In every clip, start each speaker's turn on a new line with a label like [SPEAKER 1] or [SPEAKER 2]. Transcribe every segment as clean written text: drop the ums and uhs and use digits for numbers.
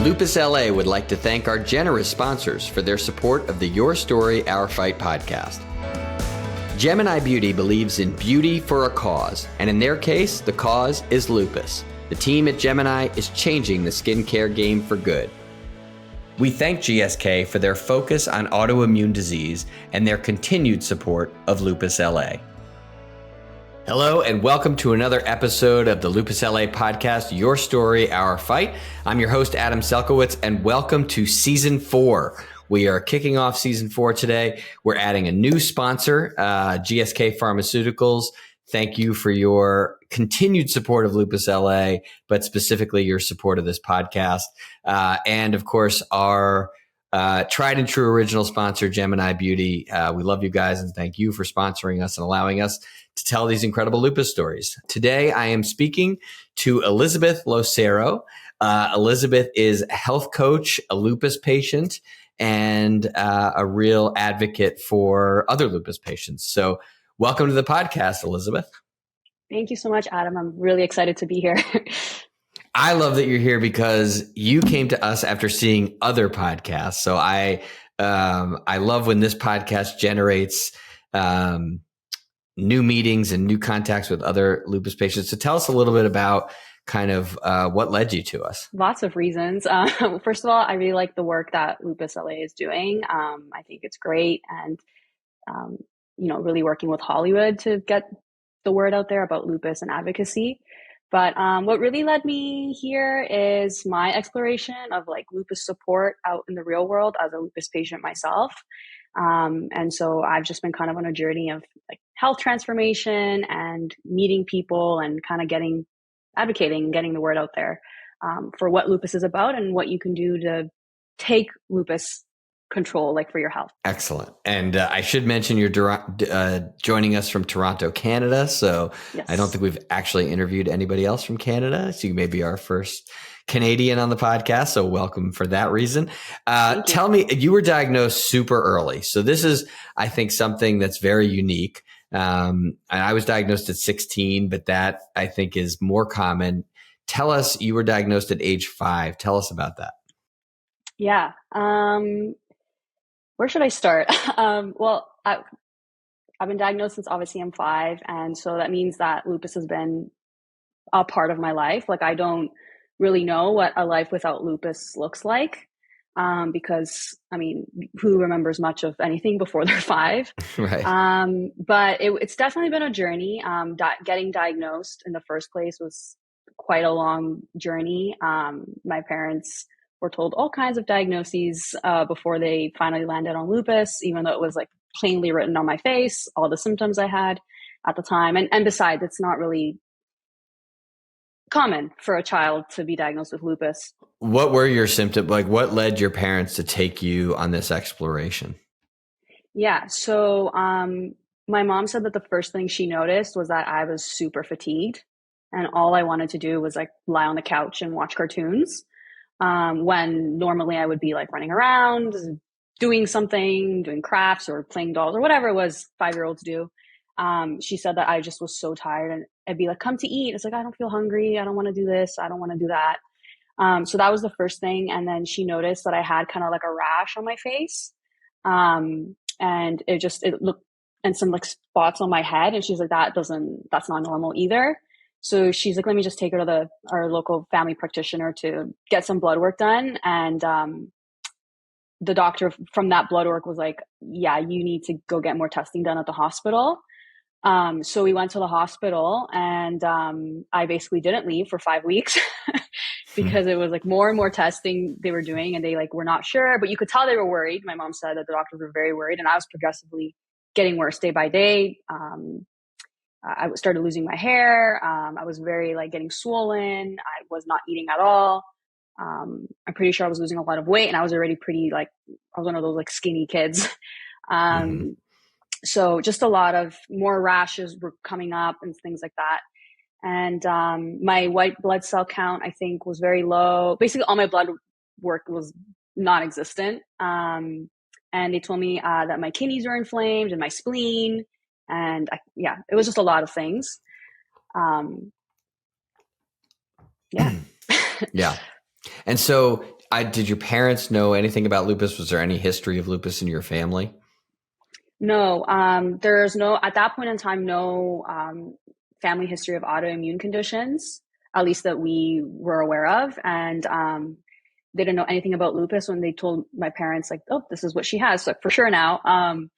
[SPEAKER 1] Lupus LA would like to thank our generous sponsors for their support of the Your Story, Our Fight podcast. Gemini Beauty believes in beauty for a cause, and in their case, the cause is lupus. The team at Gemini is changing the skincare game for good. We thank GSK for their focus on autoimmune disease and their continued support of Lupus LA. Hello and welcome to another episode of the Lupus LA podcast, Your Story, Our Fight. I'm your host, Adam Selkowitz, and welcome to Season 4. We are kicking off Season 4 today. We're adding a new sponsor, GSK Pharmaceuticals. Thank you for your continued support of Lupus LA, but specifically your support of this podcast. And of course, our tried and true original sponsor, Gemini Beauty. We love you guys and thank you for sponsoring us and allowing us to tell these incredible lupus stories. Today, I am speaking to Elizabeth Lo Serro. Elizabeth is a health coach, a lupus patient, and a real advocate for other lupus patients. So welcome to the podcast, Elizabeth.
[SPEAKER 2] Thank you so much, Adam. I'm really excited to be here.
[SPEAKER 1] I love that you're here because you came to us after seeing other podcasts. So I love when this podcast generates new meetings and new contacts with other lupus patients. So tell us a little bit about kind of what led you to us.
[SPEAKER 2] Lots of reasons. First of all, I really like the work that Lupus LA is doing. I think it's great, and really working with Hollywood to get the word out there about lupus and advocacy. But what really led me here is my exploration of lupus support out in the real world as a lupus patient myself. And so I've just been kind of on a journey of health transformation and meeting people and kind of advocating and getting the word out there for what lupus is about and what you can do to take lupus control for your health.
[SPEAKER 1] Excellent. And I should mention you're joining us from Toronto, Canada. So yes. I don't think we've actually interviewed anybody else from Canada. So you may be our first Canadian on the podcast. So welcome for that reason. Tell me, you were diagnosed super early. So this is, I think, something that's very unique. And I was diagnosed at 16, but that I think is more common. Tell us, you were diagnosed at age 5. Tell us about that.
[SPEAKER 2] Yeah. Where should I start? Well, I've been diagnosed since obviously I'm 5. And so that means that lupus has been a part of my life. I don't really know what a life without lupus looks like. Because who remembers much of anything before they're 5?
[SPEAKER 1] Right.
[SPEAKER 2] But it's definitely been a journey. Getting diagnosed in the first place was quite a long journey. My parents were told all kinds of diagnoses before they finally landed on lupus, even though it was plainly written on my face, all the symptoms I had at the time. And besides, it's not really common for a child to be diagnosed with lupus.
[SPEAKER 1] What were your symptoms? What led your parents to take you on this exploration?
[SPEAKER 2] Yeah. So my mom said that the first thing she noticed was that I was super fatigued, and all I wanted to do was lie on the couch and watch cartoons. When normally I would be running around, doing something, doing crafts or playing dolls or whatever it was 5-year-olds do. She said that I just was so tired, and I'd be come to eat. It's I don't feel hungry. I don't want to do this. I don't want to do that. So that was the first thing. And then she noticed that I had kind of a rash on my face. And it looked, and some spots on my head. And she's that's not normal either. So she's let me just take her to our local family practitioner to get some blood work done. And the doctor from that blood work was yeah, you need to go get more testing done at the hospital. So we went to the hospital, and I basically didn't leave for 5 weeks because it was more and more testing they were doing, and they were not sure, but you could tell they were worried. My mom said that the doctors were very worried, and I was progressively getting worse day by day. I started losing my hair. I was very getting swollen. I was not eating at all. I'm pretty sure I was losing a lot of weight, and I was already pretty I was one of those skinny kids. So just a lot of more rashes were coming up and things like that. And my white blood cell count, I think, was very low. Basically, all my blood work was non-existent. And they told me that my kidneys were inflamed and my spleen. And it was just a lot of things.
[SPEAKER 1] Yeah. And so Did your parents know anything about lupus? Was there any history of lupus in your family?
[SPEAKER 2] No, there's no, at that point in time, no family history of autoimmune conditions, at least that we were aware of. And they didn't know anything about lupus when they told my parents, like, oh, this is what she has. So for sure now,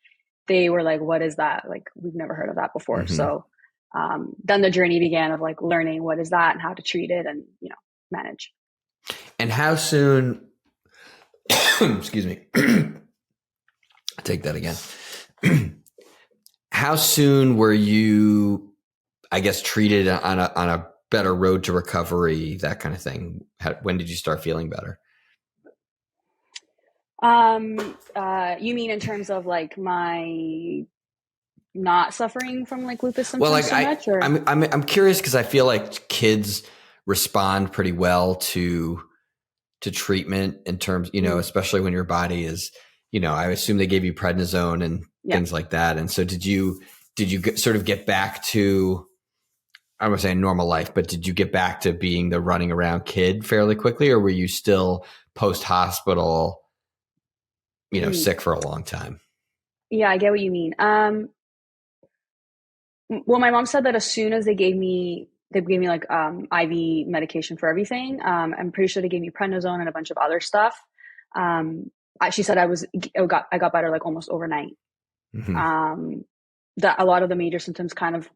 [SPEAKER 2] they were like, what is that? Like, we've never heard of that before.
[SPEAKER 1] Mm-hmm.
[SPEAKER 2] So then the journey began of like learning what is that and how to treat it and, manage.
[SPEAKER 1] And how soon, excuse me, take that again. How soon were you, I guess, treated on a better road to recovery, that kind of thing? When did you start feeling better?
[SPEAKER 2] You mean in terms of like my not suffering from like lupus symptoms
[SPEAKER 1] well, like
[SPEAKER 2] so much? Or?
[SPEAKER 1] I'm curious because I feel like kids respond pretty well to treatment in terms, especially when your body is, I assume they gave you prednisone and things like that. And so did you sort of get back to, I don't want to say normal life, but did you get back to being the running around kid fairly quickly, or were you still post hospital, sick for a long time?
[SPEAKER 2] Yeah, I get what you mean. Well, my mom said that as soon as they gave me like IV medication for everything. I'm pretty sure they gave me prednisone and a bunch of other stuff. She said I got better like almost overnight.
[SPEAKER 1] Mm-hmm.
[SPEAKER 2] That a lot of the major symptoms kind of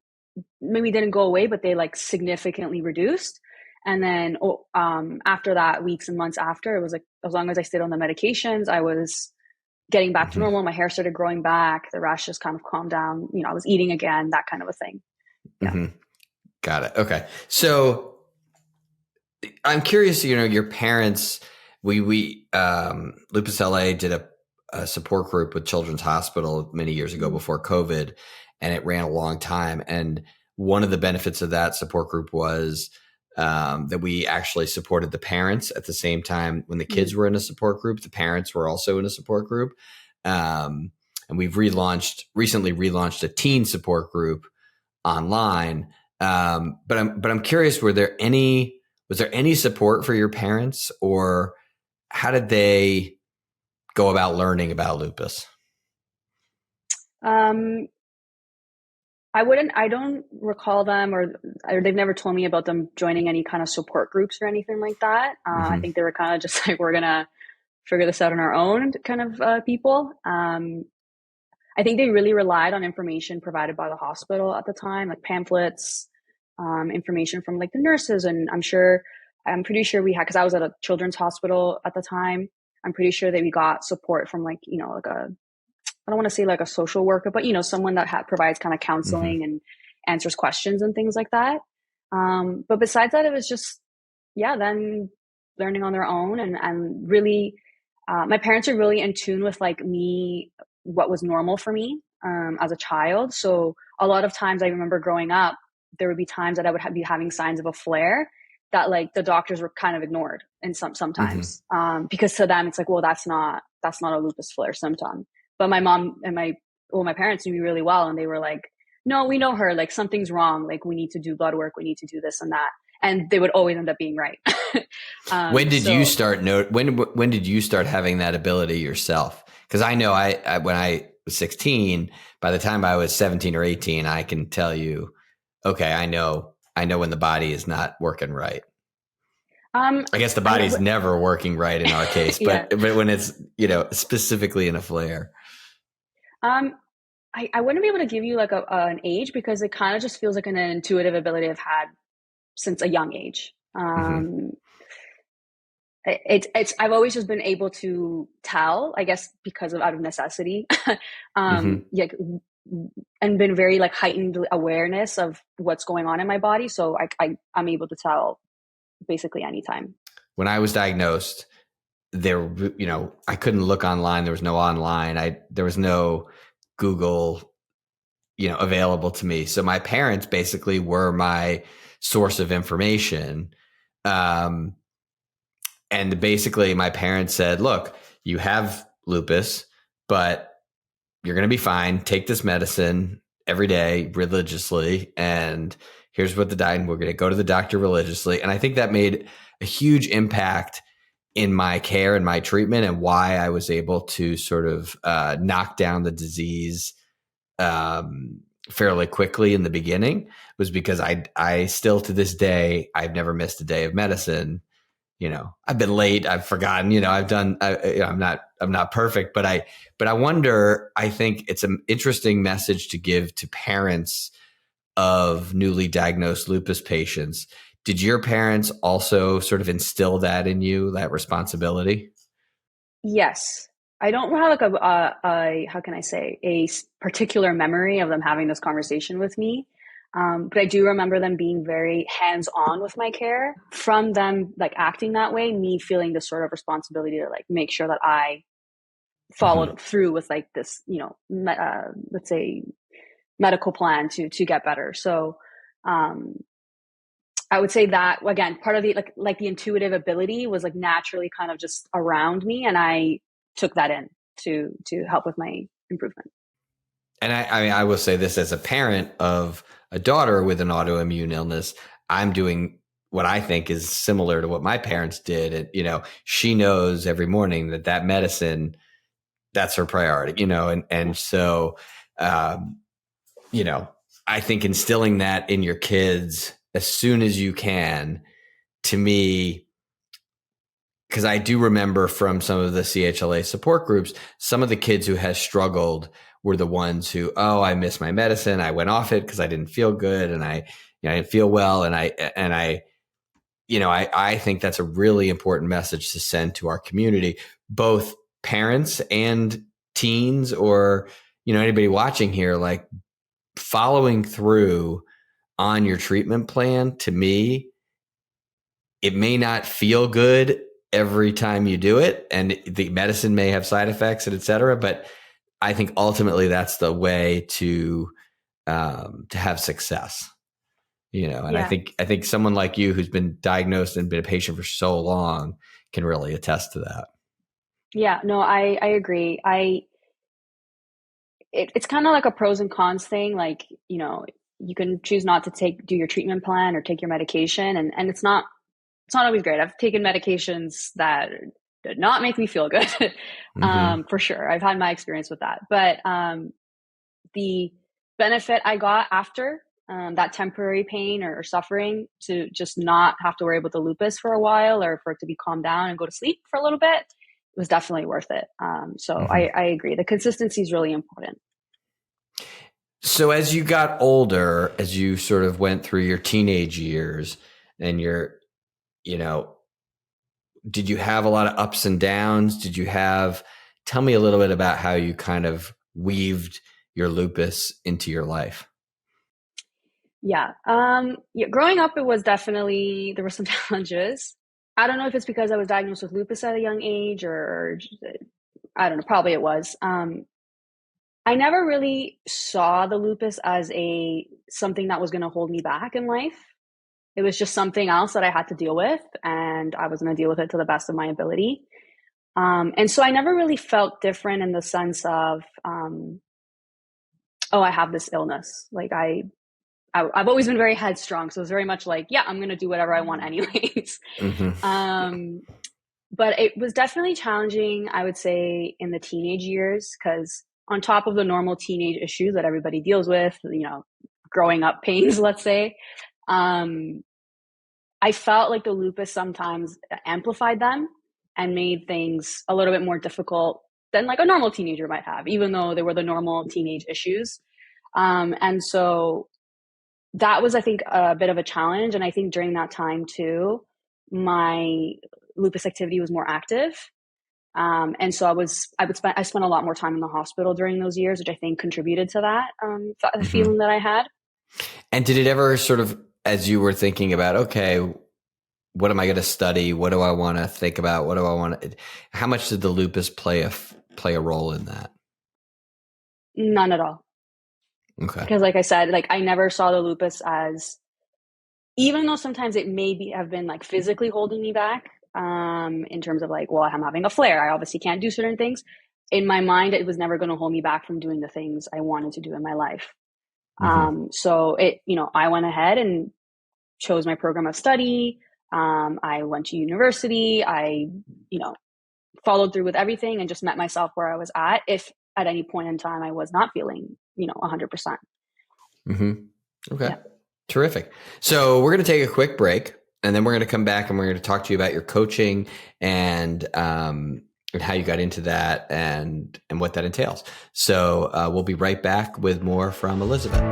[SPEAKER 2] maybe didn't go away, but they like significantly reduced. And then after that, weeks and months after, it was like as long as I stayed on the medications, I was getting back to normal. My hair started growing back. The rashes kind of calmed down. I was eating again, that kind of a thing. Yeah.
[SPEAKER 1] Mm-hmm. Got it. Okay. So I'm curious, your parents, we Lupus LA did a support group with Children's Hospital many years ago before COVID, and it ran a long time. And one of the benefits of that support group was that we actually supported the parents at the same time. When the kids were in a support group, the parents were also in a support group. And we've recently relaunched a teen support group online. But I'm curious, was there any support for your parents, or how did they go about learning about lupus?
[SPEAKER 2] I don't recall them or they've never told me about them joining any kind of support groups or anything like that. I think they were kind of just like, we're going to figure this out on our own kind of people. I think they really relied on information provided by the hospital at the time, like pamphlets, information from like the nurses. And I'm pretty sure we had, because I was at a children's hospital at the time, I'm pretty sure that we got support from like, like I don't want to say like a social worker, but someone that provides kind of counseling and answers questions and things like that. But besides that, it was just, then learning on their own and really, my parents are really in tune with like me, what was normal for me as a child. So a lot of times I remember growing up, there would be times that I would be having signs of a flare that like the doctors were kind of ignored and sometimes because to them it's like, well, that's not a lupus flare symptom. But my mom and my parents knew me really well, and they were like, no, we know her, like something's wrong, like we need to do blood work, we need to do this and that, and they would always end up being right.
[SPEAKER 1] When did you start when did you start having that ability yourself? Because I know I when I was 16, by the time I was 17 or 18, I can tell you, okay, I know when the body is not working right. I guess the body's never working right in our case, but when it's, specifically in a flare.
[SPEAKER 2] I wouldn't be able to give you like an age, because it kind of just feels like an intuitive ability I've had since a young age. I've always just been able to tell, I guess, because out of necessity, like, and been very like heightened awareness of what's going on in my body. So I'm able to tell basically anytime.
[SPEAKER 1] When I was diagnosed, I couldn't look online. There was no online. There was no Google, available to me. So my parents basically were my source of information. And basically my parents said, look, you have lupus, but you're going to be fine. Take this medicine every day religiously. And here's what the diet, and we're going to go to the doctor religiously. And I think that made a huge impact in my care and my treatment, and why I was able to sort of knock down the disease fairly quickly in the beginning, was because I still to this day, I've never missed a day of medicine. I've been late, I've forgotten, I'm not perfect, but I wonder, I think it's an interesting message to give to parents of newly diagnosed lupus patients. Did your parents also sort of instill that in you, that responsibility?
[SPEAKER 2] Yes. I don't have like how can I say, particular memory of them having this conversation with me. But I do remember them being very hands-on with my care. From them like acting that way, me feeling this sort of responsibility to like make sure that I followed through with like this, let's say medical plan to get better. So I would say that again, part of the like the intuitive ability was like naturally kind of just around me, and I took that in to help with my improvement.
[SPEAKER 1] And I will say this, as a parent of a daughter with an autoimmune illness, I'm doing what I think is similar to what my parents did. And, she knows every morning that medicine, that's her priority, and so, I think instilling that in your kids as soon as you can, to me, because I do remember from some of the CHLA support groups, some of the kids who has struggled were the ones who, I missed my medicine. I went off it because I didn't feel good, and I didn't feel well. And I think that's a really important message to send to our community, both parents and teens, or, anybody watching here, like following through on your treatment plan. To me, it may not feel good every time you do it, and the medicine may have side effects and et cetera, but I think ultimately that's the way to have success, and
[SPEAKER 2] Yeah.
[SPEAKER 1] I think someone like you, who's been diagnosed and been a patient for so long, can really attest to that.
[SPEAKER 2] Yeah, no, I agree. It's kind of like a pros and cons thing. Like, you can choose not to do your treatment plan or take your medication. And it's not always great. I've taken medications that did not make me feel good. For sure. I've had my experience with that, but, the benefit I got after, that temporary pain or suffering, to just not have to worry about the lupus for a while, or for it to be calmed down and go to sleep for a little bit, was definitely worth it. So I agree. The consistency is really important.
[SPEAKER 1] So as you got older, as you sort of went through your teenage years, and you know, did you have a lot of ups and downs? Tell me a little bit about how you kind of weaved your lupus into your life.
[SPEAKER 2] Yeah. Yeah. Growing up, there were some challenges. I don't know if it's because I was diagnosed with lupus at a young age, or I don't know, probably it was. I never really saw the lupus as something that was going to hold me back in life. It was just something else that I had to deal with, and I was going to deal with it to the best of my ability. And so I never really felt different in the sense of, I have this illness. Like I've always been very headstrong. So it was very much like, yeah, I'm going to do whatever I want anyways. But it was definitely challenging, I would say, in the teenage years, because on top of the normal teenage issues that everybody deals with, growing up pains, let's say, I felt like the lupus sometimes amplified them and made things a little bit more difficult than like a normal teenager might have, even though they were the normal teenage issues. And so that was, I think, a bit of a challenge. And I think during that time too, my lupus activity was more active. And so I spent a lot more time in the hospital during those years, which I think contributed to that, feeling that I had.
[SPEAKER 1] And did it ever sort of, as you were thinking about, okay, what am I going to study? What do I want to think about? What do I want to, how much did the lupus play a role in that?
[SPEAKER 2] None at all.
[SPEAKER 1] Okay.
[SPEAKER 2] Because like I said, like I never saw the lupus as, even though sometimes it have been like physically holding me back, in terms of like, well, I'm having a flare, I obviously can't do certain things. In my mind, it was never going to hold me back from doing the things I wanted to do in my life. So I went ahead and chose my program of study. I went to university. I, followed through with everything and just met myself where I was at. If at any point in time I was not feeling, 100%.
[SPEAKER 1] Okay.
[SPEAKER 2] Yeah.
[SPEAKER 1] Terrific. So we're going to take a quick break, and then we're going to come back and we're going to talk to you about your coaching and how you got into that and what that entails. So we'll be right back with more from Elizabeth.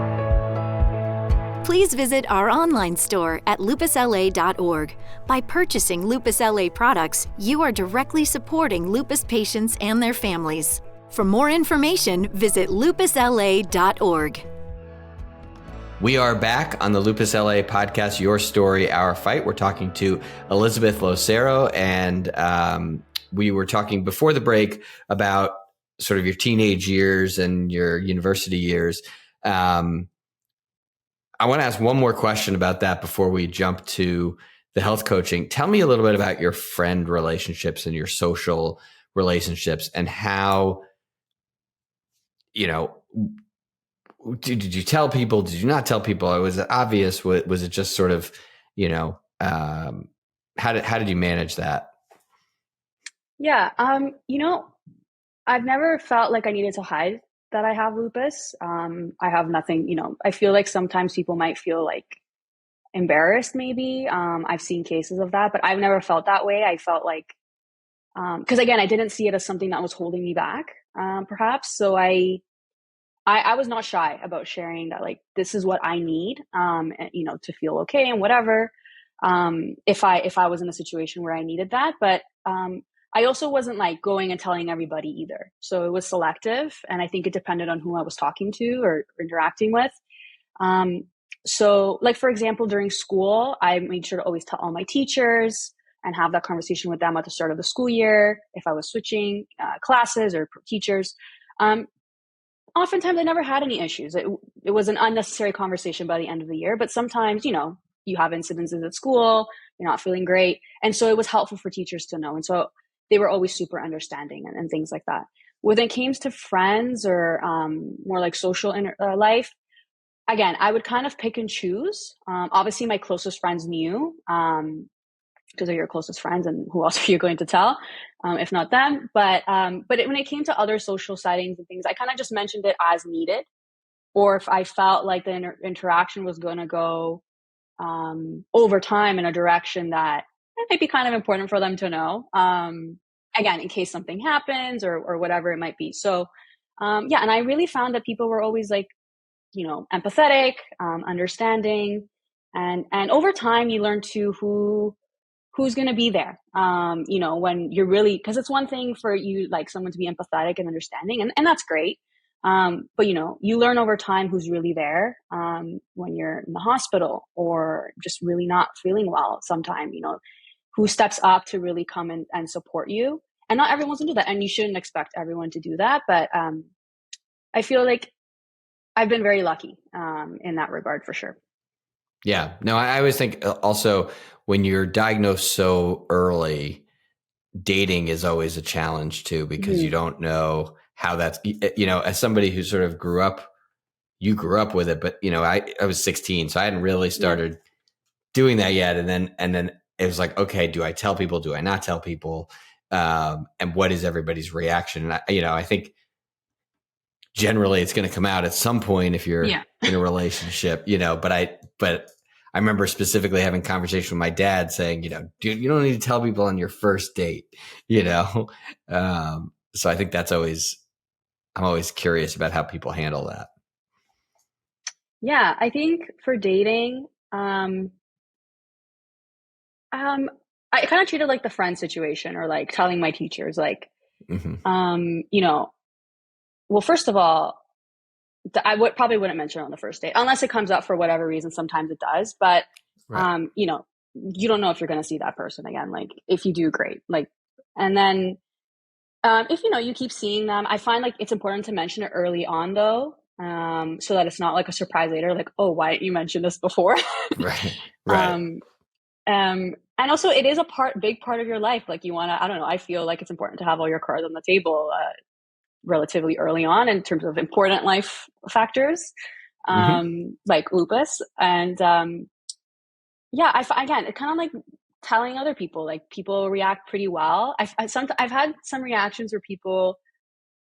[SPEAKER 3] Please visit our online store at lupusla.org. By purchasing Lupus LA products, you are directly supporting lupus patients and their families. For more information, visit lupusla.org.
[SPEAKER 1] We are back on the Lupus LA podcast, Your Story, Our Fight. We're talking to Elizabeth Lo Serro, and we were talking before the break about sort of your teenage years and your university years. I want to ask one more question about that before we jump to the health coaching. Tell me a little bit about your friend relationships and your social relationships, and how, did you tell people? Did you not tell people? Was it obvious? Was it just sort of, how did you manage that?
[SPEAKER 2] Yeah. I've never felt like I needed to hide that I have lupus. I have nothing, I feel like sometimes people might feel like embarrassed maybe. I've seen cases of that, but I've never felt that way. I felt like, because again, I didn't see it as something that was holding me back, perhaps. So I was not shy about sharing that, like, this is what I need, to feel okay and whatever. If I was in a situation where I needed that, but, I also wasn't like going and telling everybody either. So it was selective, and I think it depended on who I was talking to or interacting with. So like, for example, during school, I made sure to always tell all my teachers and have that conversation with them at the start of the school year. If I was switching classes or teachers, oftentimes I never had any issues. It was an unnecessary conversation by the end of the year, but sometimes, you have incidences at school, you're not feeling great. And so it was helpful for teachers to know. And so they were always super understanding and things like that. When it came to friends or more like social life, again, I would kind of pick and choose. Obviously, my closest friends knew, because they're your closest friends, and who else are you going to tell, if not them? But when it came to other social settings and things, I kind of just mentioned it as needed, or if I felt like the interaction was going to go over time in a direction that it might be kind of important for them to know. Again, in case something happens or whatever it might be. So, and I really found that people were always like, empathetic, understanding, and over time you learn to who's going to be there. When you're really, because it's one thing for you, like someone to be empathetic and understanding, and that's great. But you learn over time who's really there, when you're in the hospital or just really not feeling well sometime, who steps up to really come and support you. And not everyone's going to do that. And you shouldn't expect everyone to do that. But I feel like I've been very lucky in that regard, for sure.
[SPEAKER 1] Yeah. No, I always think also when you're diagnosed so early, dating is always a challenge too, because you don't know how that's, as somebody who sort of you grew up with it, but I was 16, so I hadn't really started doing that yet. And then it was like, okay, do I tell people? Do I not tell people? And what is everybody's reaction? And I think generally it's going to come out at some point if you're in a relationship, but I remember specifically having a conversation with my dad saying, dude, you don't need to tell people on your first date, So I think I'm always curious about how people handle that.
[SPEAKER 2] Yeah, I think for dating, I kind of treated like the friend situation, or like telling my teachers, like, well, first of all, I probably wouldn't mention it on the first date unless it comes up for whatever reason. Sometimes it does, but right. You don't know if you're going to see that person again. Like, if you do, great. Like, and then if you keep seeing them, I find like it's important to mention it early on, though, so that it's not like a surprise later. Like, oh, why didn't you mention this before?
[SPEAKER 1] Right.
[SPEAKER 2] And also, it is big part of your life. Like, you want to, I don't know, I feel like it's important to have all your cards on the table relatively early on in terms of important life factors, like lupus. And again, it kind of like telling other people, like people react pretty well. I've had some reactions where people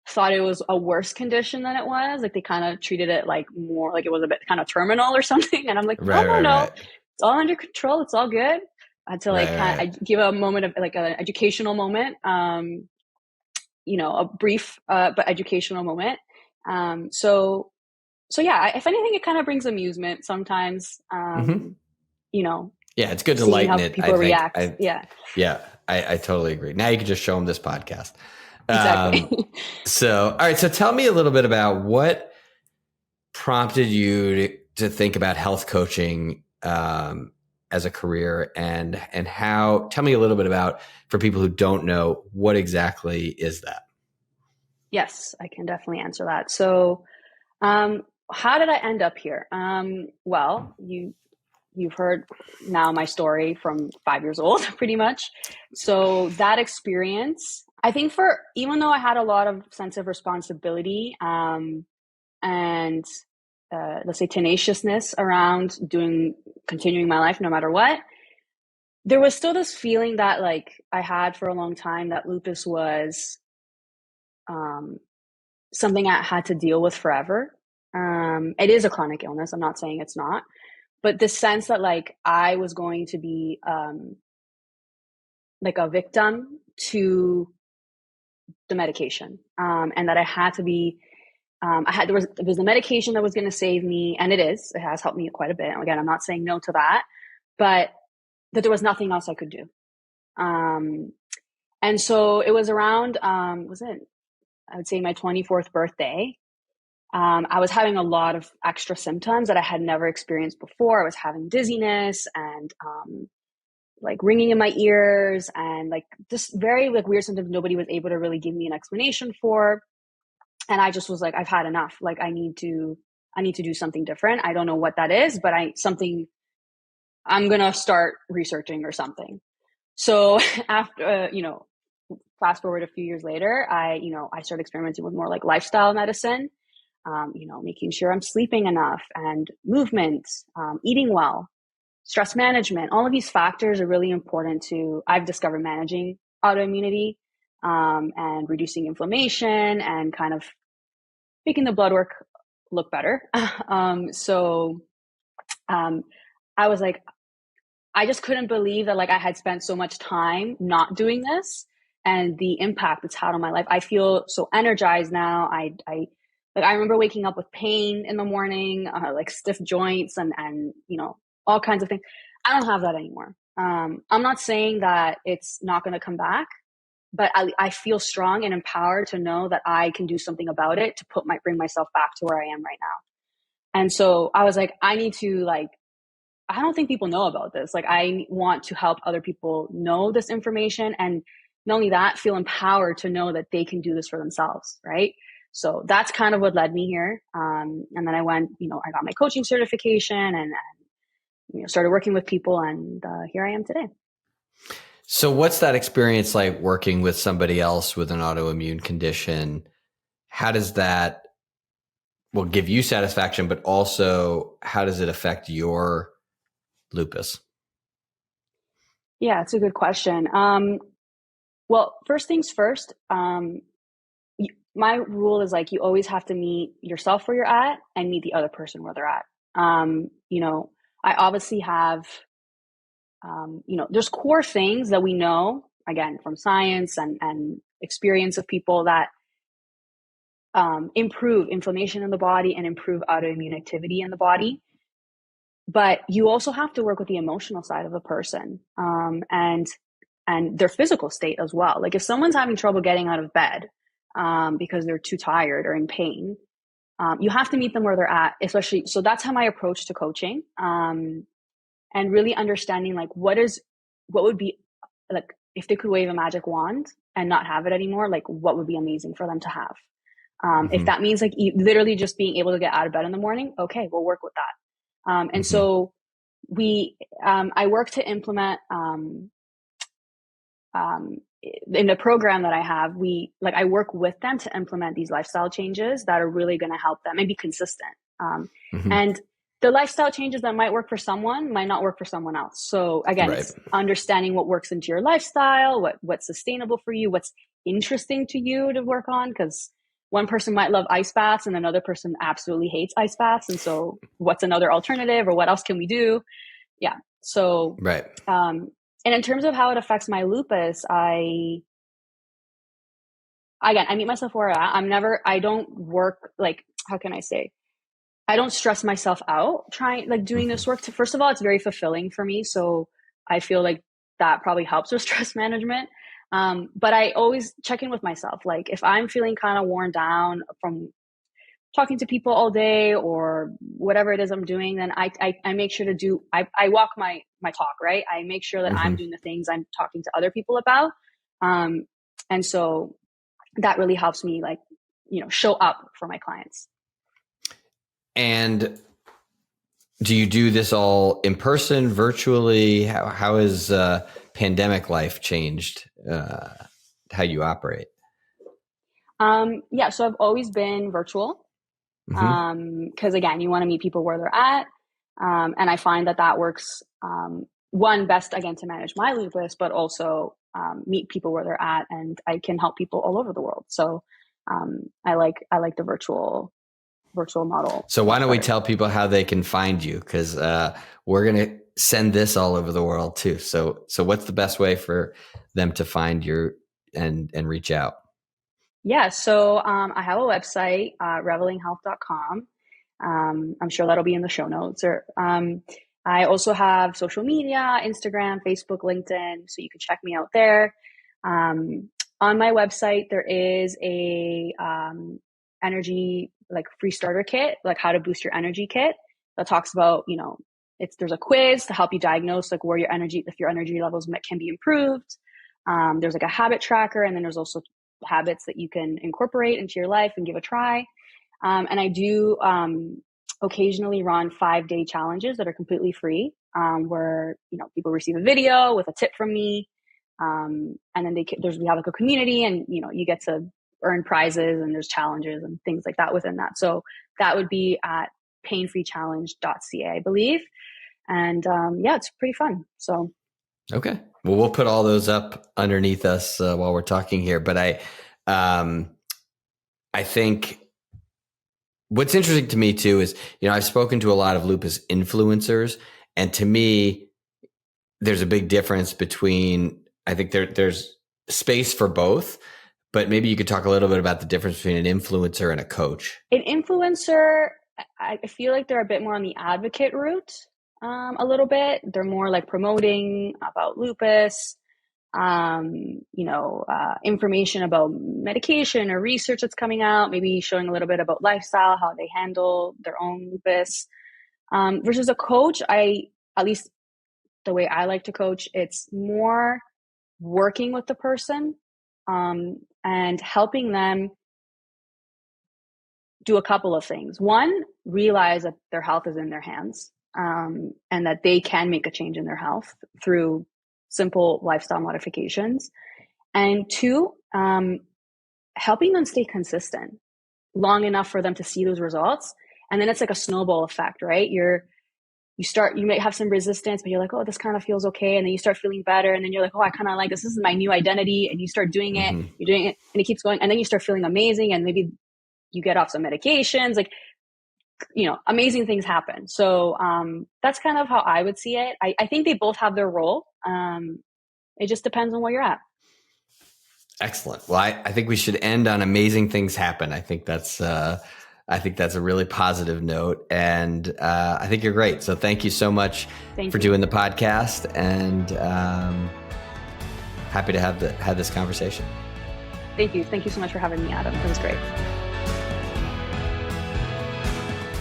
[SPEAKER 2] thought it was a worse condition than it was. Like they kind of treated it like more like it was a bit kind of terminal or something. And I'm like, no,
[SPEAKER 1] Right,
[SPEAKER 2] no,
[SPEAKER 1] right,
[SPEAKER 2] no,
[SPEAKER 1] right,
[SPEAKER 2] it's all under control. It's all good. I had to like
[SPEAKER 1] right,
[SPEAKER 2] kind of,
[SPEAKER 1] right.
[SPEAKER 2] I give a moment of like an educational moment, a brief, but educational moment. So yeah, if anything, it kind of brings amusement sometimes,
[SPEAKER 1] Mm-hmm.
[SPEAKER 2] you know,
[SPEAKER 1] Yeah, it's good to
[SPEAKER 2] seeing
[SPEAKER 1] lighten
[SPEAKER 2] how
[SPEAKER 1] it, I
[SPEAKER 2] people
[SPEAKER 1] think.
[SPEAKER 2] react. Yeah,
[SPEAKER 1] Yeah, I totally agree. Now you can just show them this podcast.
[SPEAKER 2] exactly.
[SPEAKER 1] All right. So tell me a little bit about what prompted you to think about health coaching as a career, and how. Tell me a little bit about, for people who don't know, what exactly is that?
[SPEAKER 2] Yes, I can definitely answer that. So, how did I end up here? Well, you've heard now my story from 5 years old, pretty much. So that experience, I think, for even though I had a lot of sense of responsibility, and let's say tenaciousness around continuing my life no matter what, there was still this feeling that like I had for a long time that lupus was um, something I had to deal with forever. It is a chronic illness. I'm not saying it's not, but the sense that like I was going to be like a victim to the medication, and that I had to be. There was the medication that was going to save me, and it has helped me quite a bit. Again, I'm not saying no to that, but that there was nothing else I could do. And so it was around, I would say my 24th birthday. I was having a lot of extra symptoms that I had never experienced before. I was having dizziness and like ringing in my ears and like just very like weird symptoms nobody was able to really give me an explanation for. And I just was like, I've had enough. Like I need to do something different. I don't know what that is, but I'm going to start researching or something. So after, fast forward a few years later, I started experimenting with more like lifestyle medicine, making sure I'm sleeping enough and movement, eating well, stress management. All of these factors are really important I've discovered managing autoimmunity, and reducing inflammation and kind of making the blood work look better. So I was like, I just couldn't believe that like I had spent so much time not doing this and the impact it's had on my life. I feel so energized now. I remember waking up with pain in the morning, like stiff joints and all kinds of things. I don't have that anymore. I'm not saying that it's not going to come back, but I feel strong and empowered to know that I can do something about it to bring myself back to where I am right now. And so I was like, I need to I don't think people know about this. Like I want to help other people know this information, and not only that, feel empowered to know that they can do this for themselves. Right. So that's kind of what led me here. And then I went, I got my coaching certification and started working with people, and here I am today.
[SPEAKER 1] So what's that experience like, working with somebody else with an autoimmune condition? How does that give you satisfaction, but also how does it affect your lupus?
[SPEAKER 2] Yeah, it's a good question. Well, first things first, my rule is like, you always have to meet yourself where you're at and meet the other person where they're at. I obviously have, there's core things that we know, again, from science and experience of people that improve inflammation in the body and improve autoimmune activity in the body. But you also have to work with the emotional side of the person, and their physical state as well. Like if someone's having trouble getting out of bed because they're too tired or in pain, you have to meet them where they're at, especially. So that's how my approach to coaching, and really understanding like what would be like if they could wave a magic wand and not have it anymore, like what would be amazing for them to have. If that means like literally just being able to get out of bed in the morning, okay, we'll work with that. And so I work to implement, in the program that I have, I work with them to implement these lifestyle changes that are really going to help them and be consistent. And the lifestyle changes that might work for someone might not work for someone else. So again,
[SPEAKER 1] Right.
[SPEAKER 2] it's understanding what works into your lifestyle, what's sustainable for you, what's interesting to you to work on. Because one person might love ice baths and another person absolutely hates ice baths. And so what's another alternative, or what else can we do? Yeah. So,
[SPEAKER 1] Right.
[SPEAKER 2] And in terms of how it affects my lupus, I meet myself where I don't work, like, how can I say? I don't stress myself out doing this work. First of all, it's very fulfilling for me. So I feel like that probably helps with stress management. But I always check in with myself. Like if I'm feeling kind of worn down from talking to people all day or whatever it is I'm doing, then I make sure to I walk my talk, right? I make sure that I'm doing the things I'm talking to other people about. And so that really helps me show up for my clients.
[SPEAKER 1] And do you do this all in person, virtually? How has pandemic life changed how you operate?
[SPEAKER 2] So I've always been virtual because again, you want to meet people where they're at. And I find that works, one, best again to manage my lupus, but also meet people where they're at, and I can help people all over the world. So I like the virtual model.
[SPEAKER 1] So why don't we tell people how they can find you? Because we're going to send this all over the world too. So what's the best way for them to find you and reach out?
[SPEAKER 2] Yeah. So I have a website, revelinghealth.com. I'm sure that'll be in the show notes. I also have social media, Instagram, Facebook, LinkedIn. So you can check me out there. On my website, there is a energy free starter kit, like how to boost your energy kit, that talks about, there's a quiz to help you diagnose if your energy levels can be improved. There's a habit tracker, and then there's also habits that you can incorporate into your life and give a try. And I do occasionally run 5-day challenges that are completely free, where people receive a video with a tip from me, and then we have a community, and you get to earn prizes, and there's challenges and things like that within that. So that would be at painfreechallenge.ca, I believe. And it's pretty fun. So
[SPEAKER 1] okay, well, we'll put all those up underneath us while we're talking here. But I think what's interesting to me too is, I've spoken to a lot of lupus influencers, and to me, there's a big difference between, I think there's space for both, but maybe you could talk a little bit about the difference between an influencer and a coach.
[SPEAKER 2] An influencer, I feel like they're a bit more on the advocate route, a little bit. They're more like promoting about lupus, information about medication or research that's coming out, maybe showing a little bit about lifestyle, how they handle their own lupus. Versus a coach, at least the way I like to coach, it's more working with the person, and helping them do a couple of things. One, realize that their health is in their hands, and that they can make a change in their health through simple lifestyle modifications. And two, helping them stay consistent long enough for them to see those results. And then it's like a snowball effect, right? You might have some resistance, but you're like, oh, this kind of feels okay. And then you start feeling better. And then you're like, oh, I kind of like this. This is my new identity. And you start doing it, you're doing it, and it keeps going. And then you start feeling amazing. And maybe you get off some medications, amazing things happen. So that's kind of how I would see it. I think they both have their role. It just depends on where you're at.
[SPEAKER 1] Excellent. Well, I think we should end on amazing things happen. I think that's a really positive note, and I think you're great. So thank you so much for doing the podcast, and happy to have this conversation.
[SPEAKER 2] Thank you. Thank you so much for having me, Adam. It was great.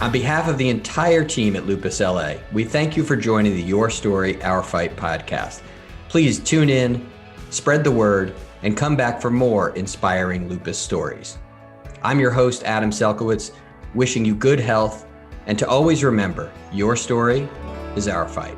[SPEAKER 1] On behalf of the entire team at Lupus LA, we thank you for joining the Your Story, Our Fight podcast. Please tune in, spread the word, and come back for more inspiring lupus stories. I'm your host, Adam Selkowitz, wishing you good health, and to always remember, your story is our fight.